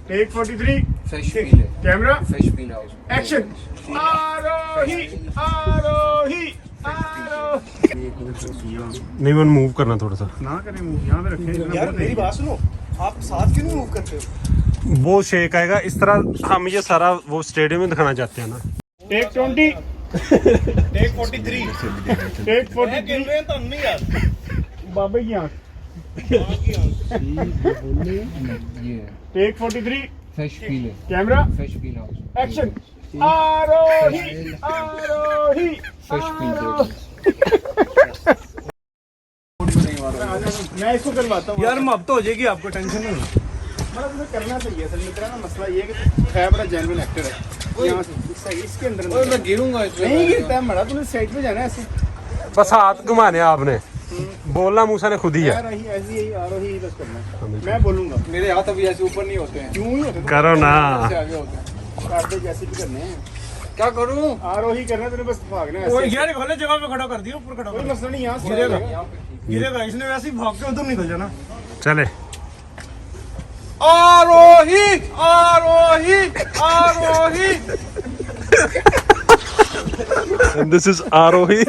Take 43 Fish fillet. Camera Fish fillet also. Action Arohi Arohi नहीं one move करना थोड़ा सा ना करें मूव यहाँ पे रखें यार मेरी बात सुनो, आप साथ क्यों नहीं मूव करते हो? वो शेक आएगा इस तरह हम ये सारा वो स्टेडियम में दिखाना चाहते हैं ना टेक 20 टेक 43 टेक मैं 43 गिन रहे हैं तो नहीं यार। बाबा की आंख Yeah. Take 43 Fish fillet. Camera Fish fillet also. Action Arohi Arohi Fish fillet. मैं इसको करवाता हूँ यार अब तो हो जाएगी, आपको टेंशन नहीं। मतलब तुम्हें करना चाहिए असल में तेरा ना मसला ये है कि तू है बड़ा जेन्युइन एक्टर है यहाँ से इसके अंदर ओए मैं गिरूंगा इसमें। नहीं गिरता है बड़ा तुम्हें साइड पे जाना है ऐसे बस हाथ घुमाने आपने बोलना मूसा ने खुद ही है यही ऐसी यही आरोही बस करना है। मैं बोलूंगा, मेरे हाथ अभी ऐसे ऊपर नहीं होते हैं। क्यों ही होते करो ना ऐसे आगे होते हैं। काटे जैसे भी करने हैं। क्या करूं? आरोही करना तेरे बस भागना है और ऐसे। यार खोले जगह पे खड़ा कर दिया, ऊपर खड़ा कोई कर मसला नहीं यहाँ से गिरेगा। गिरेगा गिरेगा, इसने वैसे ही भाग के उधर निकल जाना। चले आरोही आरोही आरोही। This is Aarohi